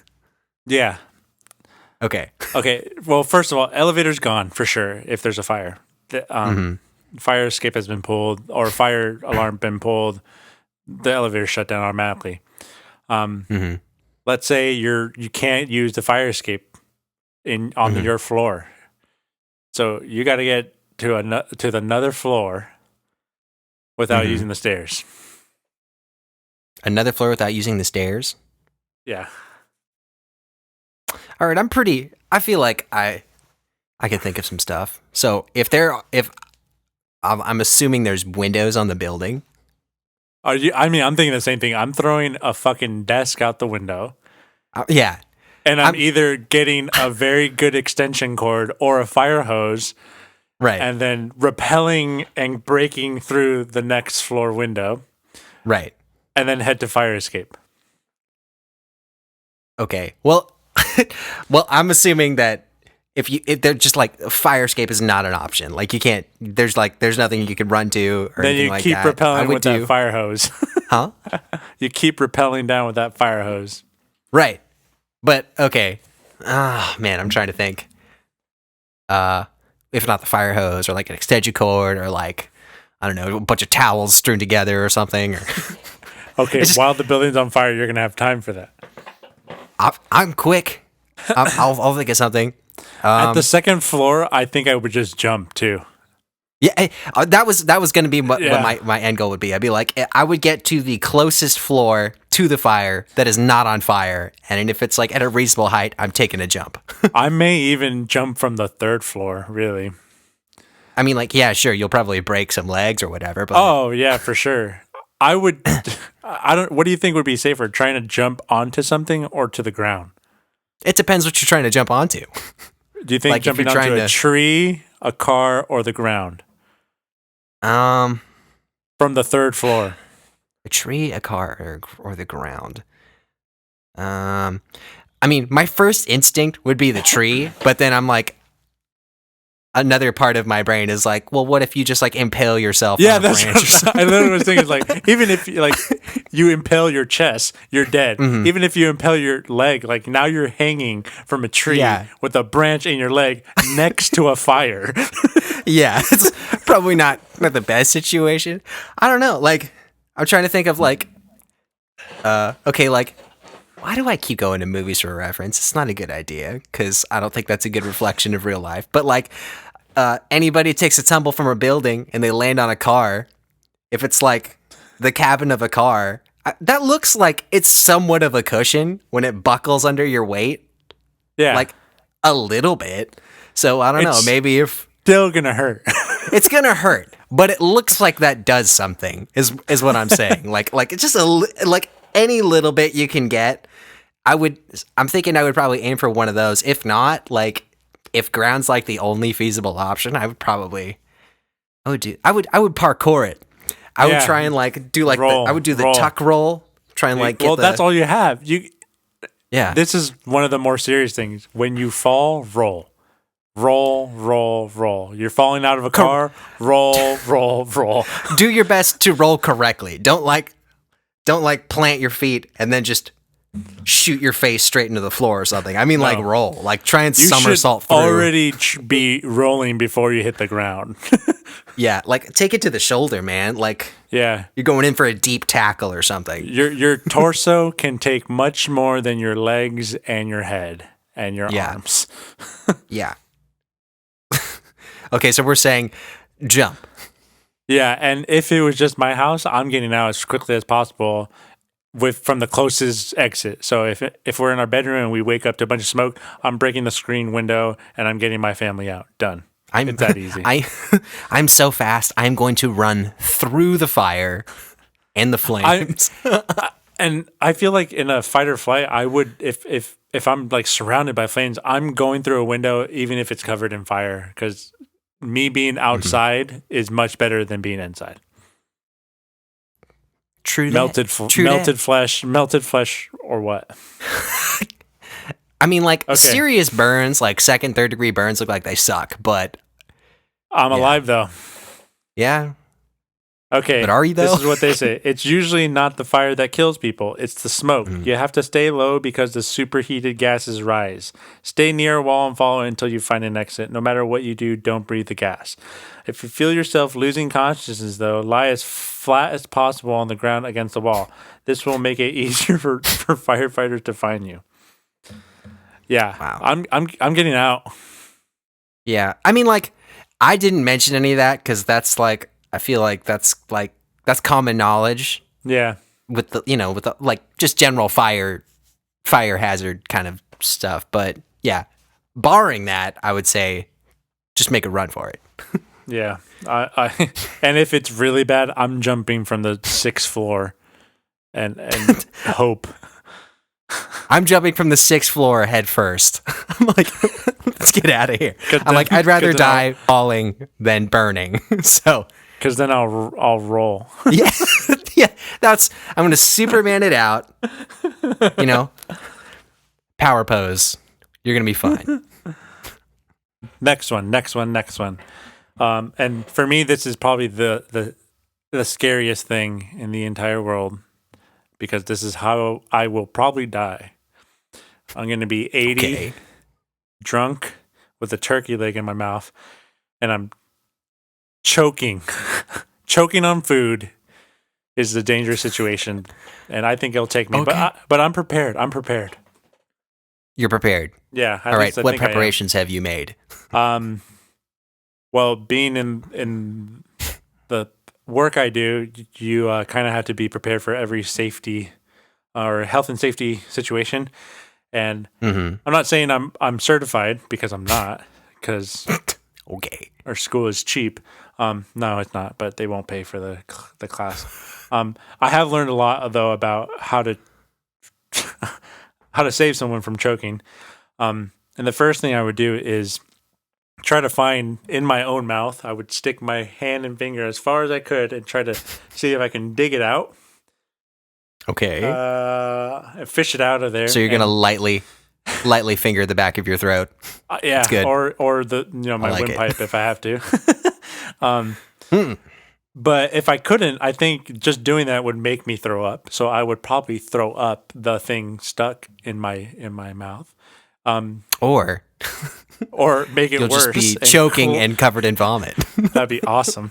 Yeah. Okay. Well, first of all, elevator's gone for sure if there's a fire. Fire escape has been pulled or fire alarm been pulled. The elevator shut down automatically. Let's say you can't use the fire escape on your floor, so you got to get to another floor without using the stairs. Another floor without using the stairs? Yeah. All right, I feel like I can think of some stuff. So if I'm assuming there's windows on the building. I'm thinking the same thing. I'm throwing a fucking desk out the window. Yeah. And I'm either getting a very good extension cord or a fire hose. Right. And then rappelling and breaking through the next floor window. Right. And then head to fire escape. Okay. Well, I'm assuming that if they're just like fire escape is not an option. Like you can't. There's nothing you could run to or anything like that. Then you keep rappelling with that fire hose. Huh? You keep rappelling down with that fire hose. Right. But okay. Man, I'm trying to think. if not the fire hose, or like an extension cord, or like, I don't know, a bunch of towels strewn together or something. Or Okay, while the building's on fire, you're gonna have time for that. I'm quick. I'll think of something. At the second floor, I think I would just jump too. Yeah, that was going to be what my end goal would be. I'd be like, I would get to the closest floor to the fire that is not on fire, and if it's like at a reasonable height, I'm taking a jump. I may even jump from the third floor, really. I mean, like, yeah, sure, you'll probably break some legs or whatever. But oh, yeah, for sure. I would, what do you think would be safer, trying to jump onto something or to the ground? It depends what you're trying to jump onto. Do you think like jumping onto a tree, a car, or the ground? From the third floor. A tree, a car, or the ground. I mean, my first instinct would be the tree, but then I'm like, another part of my brain is like, well, what if you just like impale yourself on a branch? I literally was thinking, like, even if like you impale your chest, you're dead. Mm-hmm. Even if you impale your leg, like now you're hanging from a tree with a branch in your leg next to a fire. Yeah, it's probably not the best situation. I don't know. Like, I'm trying to think of like, okay, like, why do I keep going to movies for a reference? It's not a good idea because I don't think that's a good reflection of real life. But like, anybody takes a tumble from a building and they land on a car, if it's like the cabin of a car, that looks like it's somewhat of a cushion when it buckles under your weight. Yeah, like a little bit. So I don't know. Maybe if still gonna hurt. It's gonna hurt, but it looks like that does something. Is what I'm saying. like it's just like any little bit you can get. I'm thinking I would probably aim for one of those. If not, like if ground's like the only feasible option, I would parkour it. I would try and like do like I would do the tuck roll. Try and like get that's all you have. This is one of the more serious things. When you fall, roll. Roll, roll, roll. You're falling out of a car. Roll, roll, roll. Do your best to roll correctly. Don't plant your feet and then just shoot your face straight into the floor or something. I mean, like roll. Like try and somersault through. Already be rolling before you hit the ground. Yeah, like take it to the shoulder, man. Like you're going in for a deep tackle or something. Your torso can take much more than your legs and your head and your arms. Yeah. Okay, so we're saying jump. Yeah, and if it was just my house, I'm getting out as quickly as possible from the closest exit. So if we're in our bedroom and we wake up to a bunch of smoke, I'm breaking the screen window and I'm getting my family out. Done. It's that easy. I'm so fast. I'm going to run through the fire and the flames. And I feel like in a fight or flight, I would if I'm like surrounded by flames, I'm going through a window even if it's covered in fire because me being outside is much better than being inside. True. Melted flesh, or what? I mean, like serious burns, like second, third degree burns, look like they suck. But I'm alive though. Yeah. Okay. But are you though? This is what they say. It's usually not the fire that kills people. It's the smoke. You have to stay low because the superheated gases rise. Stay near a wall and follow until you find an exit. No matter what you do, don't breathe the gas. If you feel yourself losing consciousness, though, lie as flat as possible on the ground against the wall. This will make it easier for firefighters to find you. Yeah. Wow. I'm getting out. Yeah. I mean, like, I didn't mention any of that because that's like, I feel like that's common knowledge. Yeah. With the like just general fire hazard kind of stuff. But yeah, barring that, I would say just make a run for it. Yeah. I and if it's really bad, I'm jumping from the 6th floor and hope. I'm jumping from the 6th floor head first. I'm like, let's get out of here. I'm like, I'd rather die falling than burning. So. Because then I'll roll. Yeah, yeah. I'm gonna Superman it out. Power pose. You're gonna be fine. Next one. And for me, this is probably the scariest thing in the entire world because this is how I will probably die. I'm gonna be 80, drunk with a turkey leg in my mouth. and I'm choking on food is the dangerous situation, and I think it'll take me. Okay. But I'm prepared. You're prepared. Yeah. All right. What preparations have you made? Well, being in the work I do, you kind of have to be prepared for every safety or health and safety situation. And I'm not saying I'm certified, because I'm not, because okay, our school is cheap. No, it's not, but they won't pay for the class. I have learned a lot though about how to save someone from choking. And the first thing I would do is try to find in my own mouth. I would stick my hand and finger as far as I could and try to see if I can dig it out. Okay. Fish it out of there. So you're gonna lightly finger the back of your throat. Yeah. That's good. Or the my windpipe if I have to. But if I couldn't, I think just doing that would make me throw up. So I would probably throw up the thing stuck in my mouth. Or make it you'll worse. Just be choking and covered in vomit. That'd be awesome.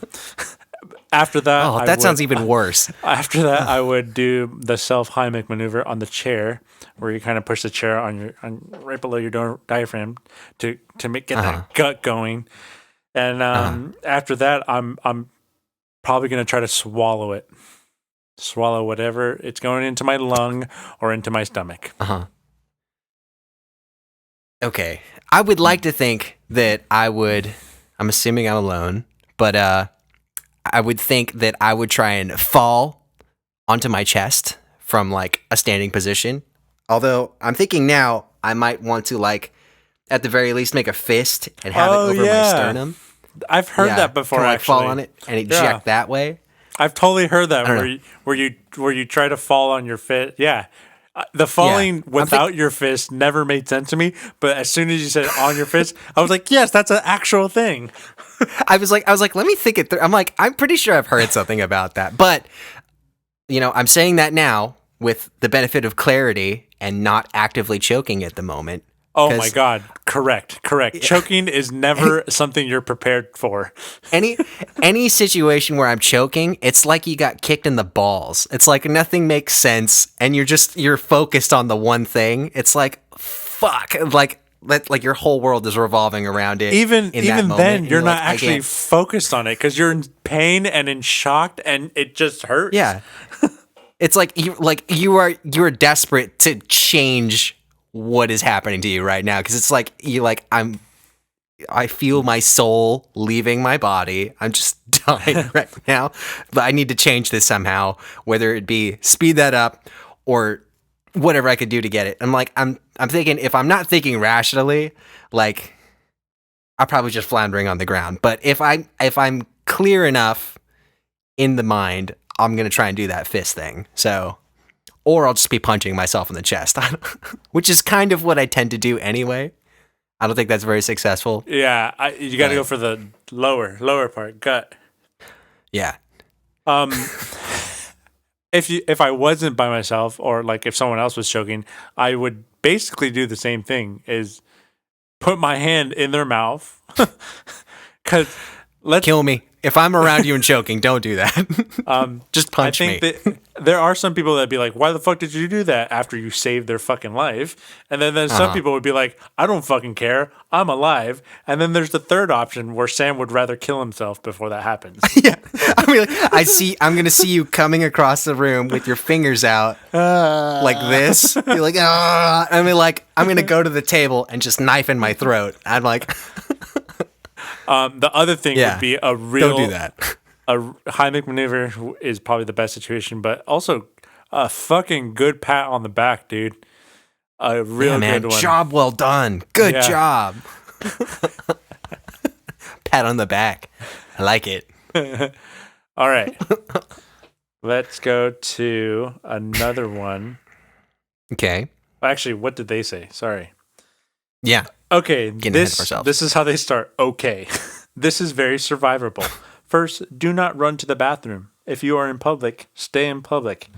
After that, that sounds even worse. After that, I would do the self-Heimlich maneuver on the chair, where you kind of push the chair on right below your diaphragm to get that gut going. And after that, I'm probably going to try to swallow it. Swallow whatever it's going into my lung or into my stomach. Okay. I would like to think that I'm assuming I'm alone, but I would think that I would try and fall onto my chest from like a standing position. Although I'm thinking now I might want to like at the very least make a fist and have it over my sternum. I've heard that before. Can I fall on it and eject that way? I've totally heard that where you try to fall on your fist. Yeah. The falling without your fist never made sense to me, but as soon as you said on your fist, I was like, yes, that's an actual thing. I was like, let me think it through. I'm like, I'm pretty sure I've heard something about that, but I'm saying that now with the benefit of clarity and not actively choking at the moment. Oh my God. Correct. Choking is never something you're prepared for. Any situation where I'm choking, it's like you got kicked in the balls. It's like nothing makes sense and you're focused on the one thing. It's like, fuck. Like your whole world is revolving around it. Even then, you're not actually focused on it because you're in pain and in shock and it just hurts. Yeah. It's like you are desperate to change what is happening to you right now, because it's like I feel my soul leaving my body. I'm just dying right now, but I need to change this somehow, whether it be speed that up or whatever I could do to get it. I'm thinking, if I'm not thinking rationally, like I'm probably just floundering on the ground. But if I'm clear enough in the mind, I'm gonna try and do that fist thing. So. Or I'll just be punching myself in the chest, which is kind of what I tend to do anyway. I don't think that's very successful. Yeah, you got to go for the lower part, gut. Yeah. If I wasn't by myself, or like if someone else was choking, I would basically do the same thing: is put my hand in their mouth. Because kill me. If I'm around you and choking, don't do that. Just punch me. I think that there are some people that'd be like, why the fuck did you do that after you saved their fucking life? And then some people would be like, I don't fucking care. I'm alive. And then there's the third option where Sam would rather kill himself before that happens. Yeah. I mean, I'm going to see you coming across the room with your fingers out like this. You're like, I mean, like, I'm going to go to the table and just knife in my throat. I'm like... The other thing would be a real... Don't do that. A Heimlich maneuver is probably the best situation, but also a fucking good pat on the back, dude. A real good one. Job well done. Good job. Pat on the back. I like it. All right. Let's go to another one. Okay. Actually, what did they say? Sorry. Yeah. Okay, this is how they start. Okay, this is very survivable. First, do not run to the bathroom. If you are in public, stay in public.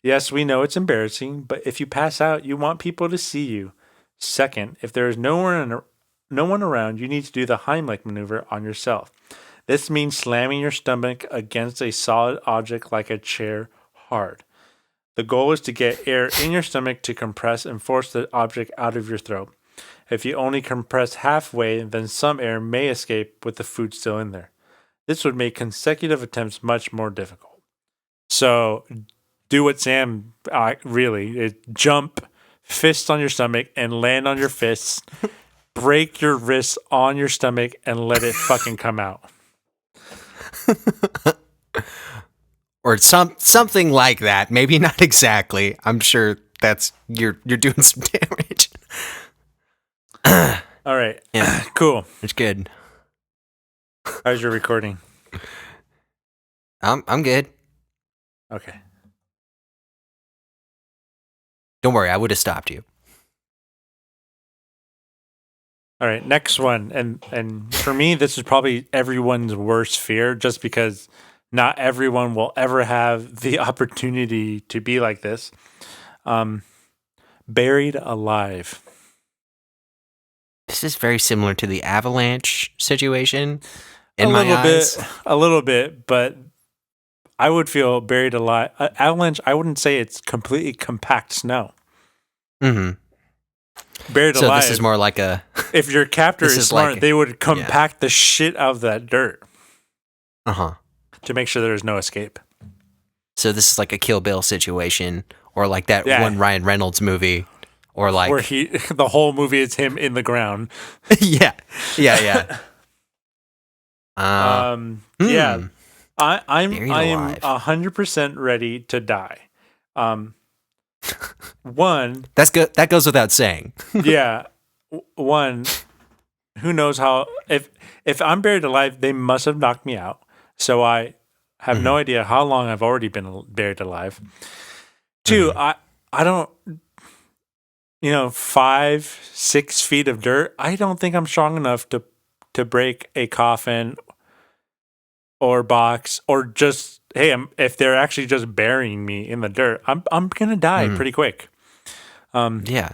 Yes, we know it's embarrassing, but if you pass out, you want people to see you. Second, if there is no one no one around, you need to do the Heimlich maneuver on yourself. This means slamming your stomach against a solid object like a chair hard. The goal is to get air in your stomach to compress and force the object out of your throat. If you only compress halfway, then some air may escape with the food still in there. This would make consecutive attempts much more difficult. So do what Sam jump, fist on your stomach, and land on your fists. Break your wrists on your stomach and let it fucking come out. Or something like that. Maybe not exactly. I'm sure that's you're doing some damage. All right. Yeah. Cool. It's good. How's your recording? I'm good. Okay. Don't worry, I would have stopped you. All right, next one. And for me, this is probably everyone's worst fear, just because not everyone will ever have the opportunity to be like this. Buried alive. This is very similar to the avalanche situation. A little bit, but I would feel buried alive. Avalanche, I wouldn't say it's completely compact snow. Mm-hmm. Buried alive. So this is more like a... If your captor is smart, like, they would compact the shit out of that dirt. Uh-huh. To make sure there's no escape. So this is like a Kill Bill situation, or like that one Ryan Reynolds movie, or like... Where the whole movie is him in the ground. Yeah. Yeah. I'm 100% ready to die. One, that's good. That goes without saying. Yeah. One, who knows how? If I'm buried alive, they must have knocked me out. So I have no idea how long I've already been buried alive. Two, I don't. 5-6 feet of dirt. I don't think I'm strong enough to break a coffin or box, or just, hey, if they're actually just burying me in the dirt, I'm gonna die pretty quick. Yeah.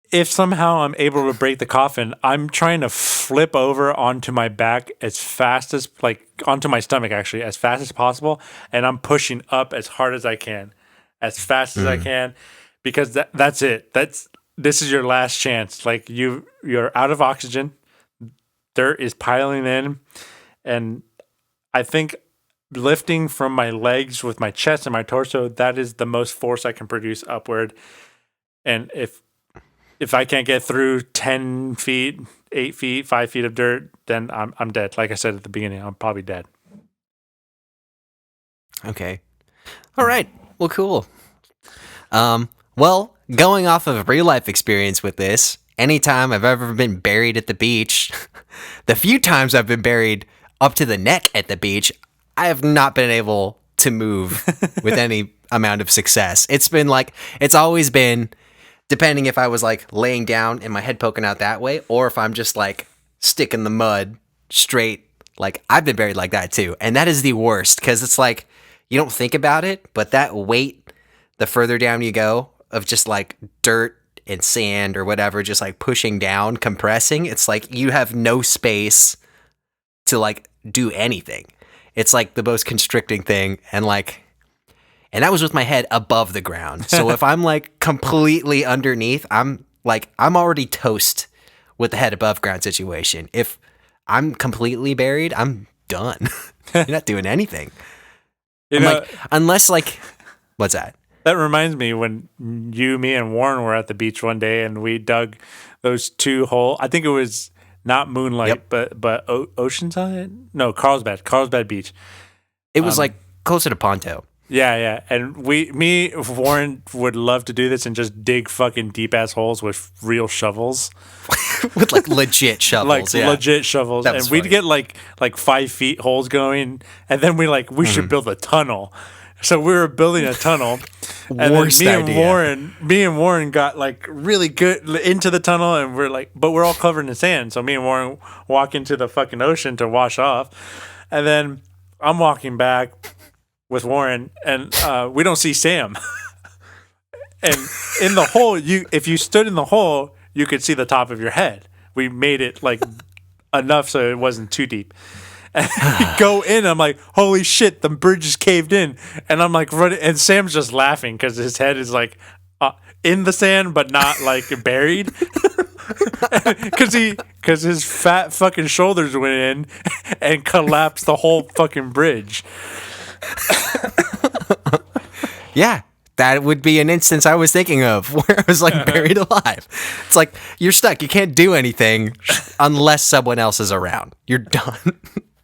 If somehow I'm able to break the coffin, I'm trying to flip over onto my back onto my stomach actually, as fast as possible, and I'm pushing up as hard as I can, as fast as I can, because that's it. This is your last chance. Like you're out of oxygen, dirt is piling in. And I think lifting from my legs with my chest and my torso, that is the most force I can produce upward. And if I can't get through 10 feet, 8 feet, 5 feet of dirt, then I'm dead. Like I said at the beginning, I'm probably dead. Okay. All right. Well, cool. Well, going off of a real life experience with this, anytime I've ever been buried at the beach, the few times I've been buried up to the neck at the beach, I have not been able to move with any amount of success. It's always been, depending if I was like laying down and my head poking out that way, or if I'm just like stick in the mud straight. Like I've been buried like that too. And that is the worst, because it's like, you don't think about it, but that weight, the further down you go, of just like dirt and sand or whatever, just like pushing down, compressing, it's like you have no space to like do anything. It's like the most constricting thing, and that was with my head above the ground. So if I'm like completely underneath, I'm already toast with the head above ground situation. If I'm completely buried, I'm done. You're not doing anything. Unless what's that? That reminds me when me and Warren were at the beach one day and we dug those 2 holes. I think it was not Moonlight, but Oceanside? No, Carlsbad Beach. It was like closer to Ponto. Yeah. And Warren would love to do this and just dig fucking deep ass holes with real shovels. With like legit shovels. Legit shovels. And funny. We'd get like 5 feet holes going, and then we should build a tunnel. So we were building a tunnel, and Worst then idea. me and Warren got like really good into the tunnel, and but we're all covered in sand. So me and Warren walk into the fucking ocean to wash off, and then I'm walking back with Warren, and we don't see Sam. And in the hole, if you stood in the hole, you could see the top of your head. We made it like enough so it wasn't too deep. And we go in, I'm like, holy shit, the bridge is caved in. And I'm like running, and Sam's just laughing because his head is like in the sand, but not like buried. Because his fat fucking shoulders went in and collapsed the whole fucking bridge. Yeah, that would be an instance I was thinking of where I was like buried alive. It's like, you're stuck. You can't do anything unless someone else is around. You're done.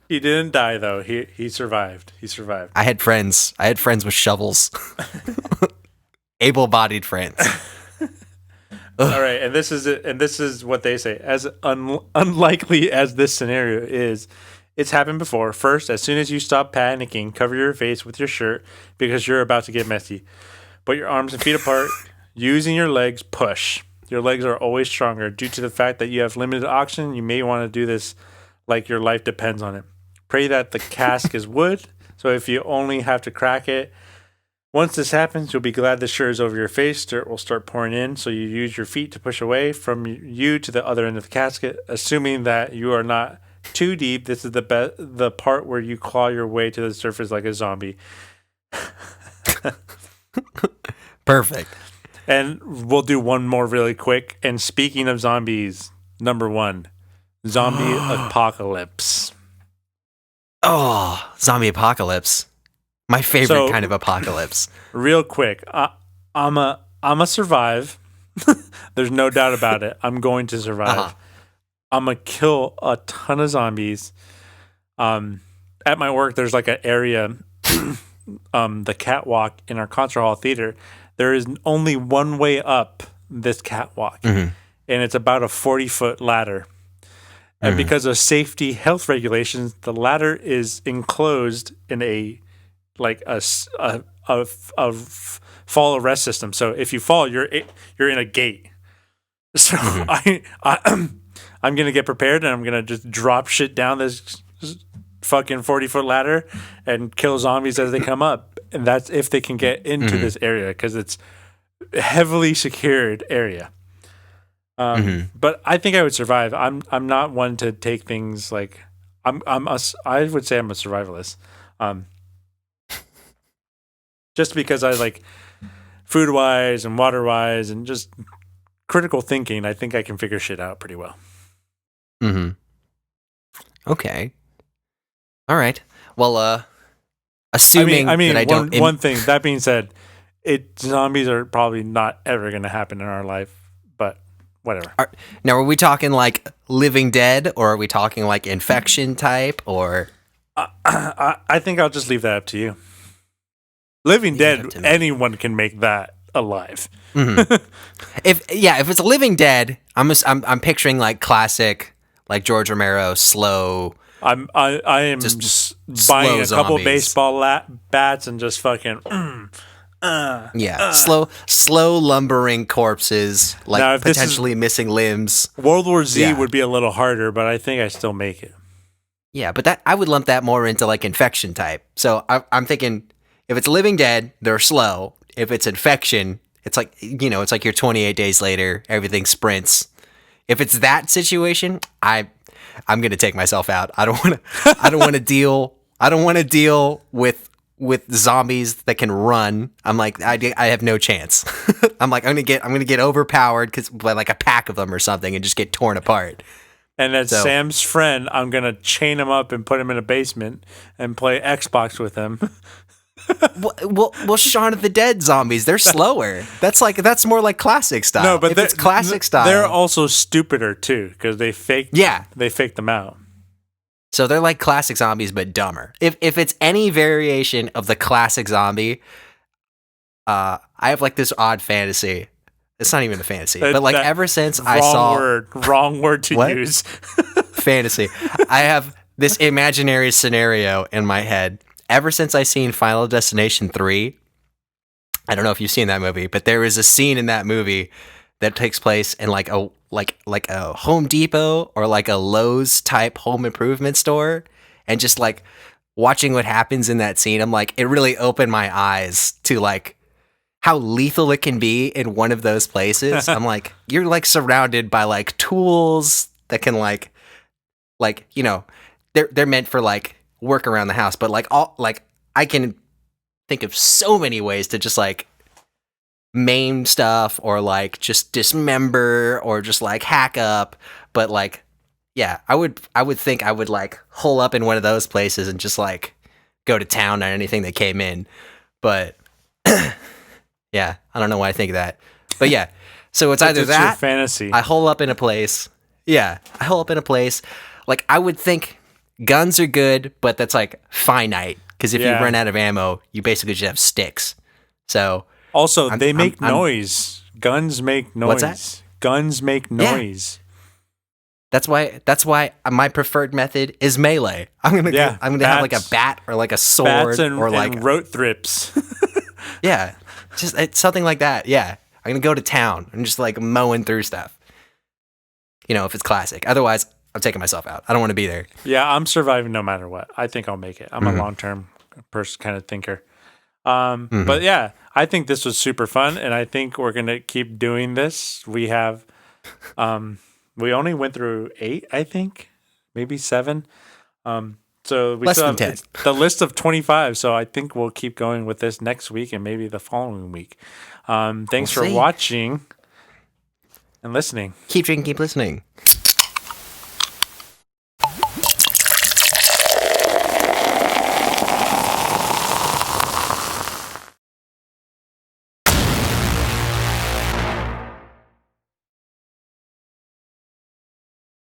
He didn't die though. He survived. He survived. I had friends with shovels. Able-bodied friends. All right, and this is it, and this is what they say. As unlikely as this scenario is, it's happened before. First, as soon as you stop panicking, cover your face with your shirt because you're about to get messy. Put your arms and feet apart. Using your legs, push. Your legs are always stronger. Due to the fact that you have limited oxygen, you may want to do this like your life depends on it. Pray that the cask is wood, so if you only have to crack it. Once this happens, you'll be glad the shirt is over your face. Dirt will start pouring in, so you use your feet to push away from you to the other end of the casket. Assuming that you are not too deep, this is the part where you claw your way to the surface like a zombie. Perfect. And we'll do one more really quick. And speaking of zombies, number 1, zombie apocalypse. Oh, zombie apocalypse. My favorite kind of apocalypse. Real quick, I'm a survive. There's no doubt about it. I'm going to survive. Uh-huh. I'm gonna kill a ton of zombies. At my work, there's like an area, the catwalk in our concert hall theater. There is only one way up this catwalk, and it's about a 40-foot ladder. And because of safety health regulations, the ladder is enclosed in a fall arrest system. So if you fall, you're in a gate. So I'm gonna get prepared and I'm gonna just drop shit down this fucking 40-foot ladder and kill zombies as they come up. And that's if they can get into this area because it's a heavily secured area. But I think I would survive. I'm not one to take things like I would say I'm a survivalist. Just because I like food wise and water wise and just critical thinking, I think I can figure shit out pretty well. Okay. All right. Well, assuming I mean, that I don't. One thing. That being said, zombies are probably not ever going to happen in our life, but whatever. Now, are we talking like Living Dead, or are we talking like infection type, or? I think I'll just leave that up to you. Living Dead, anyone can make that alive. If it's Living Dead, I'm picturing like classic, like George Romero, slow. I am just buying a couple baseball bats and just fucking. Slow lumbering corpses, like now, potentially missing limbs. World War Z would be a little harder, but I think I still make it. Yeah, but I would lump that more into like infection type. So I'm thinking if it's Living Dead, they're slow. If it's infection, it's like it's like you're 28 days later, everything sprints. If it's that situation, I'm gonna take myself out. I don't want to deal with zombies that can run. I'm like, I have no chance. I'm gonna get overpowered by like a pack of them or something and just get torn apart. And as Sam's friend, I'm gonna chain him up and put him in a basement and play Xbox with him. well, Shaun of the Dead zombies, they're slower. That's more like classic style. No, but if it's classic style, they're also stupider too because they faked them out. So they're like classic zombies, but dumber. If it's any variation of the classic zombie, I have like this odd fantasy. It's not even a fantasy, but like ever since I saw wrong word to use fantasy, I have this imaginary scenario in my head. Ever since I seen Final Destination 3, I don't know if you've seen that movie, but there is a scene in that movie that takes place in like a Home Depot or like a Lowe's type home improvement store, and just like watching what happens in that scene, I'm like, it really opened my eyes to like how lethal it can be in one of those places. I'm like, you're like surrounded by like tools that can like they're meant for like work around the house, but like all like I can think of so many ways to just like maim stuff or like just dismember or just like hack up. But like, yeah, I would think I would like hole up in one of those places and just like go to town on anything that came in. But yeah, I don't know why I think that. But yeah, so it's either that your fantasy. I hole up in a place. Yeah, I hole up in a place. Like I would think guns are good, but that's like finite because if you run out of ammo, you basically just have sticks. So also they make noise. Guns make noise. What's that? Guns make noise. Yeah. That's why my preferred method is melee. I'm gonna have like a bat or like a sword or like rote thrips. Yeah, just it's something like that. Yeah, I'm gonna go to town and just like mowing through stuff. You know, if it's classic. Otherwise, I'm taking myself out. I don't want to be there. Yeah, I'm surviving no matter what. I think I'll make it. I'm a long-term person kind of thinker. But yeah, I think this was super fun, and I think we're gonna keep doing this. We have, we only went through 8, I think, maybe 7. So we Less still than have 10. the list of 25. So I think we'll keep going with this next week and maybe the following week. Thanks for watching and listening. Keep drinking, keep listening.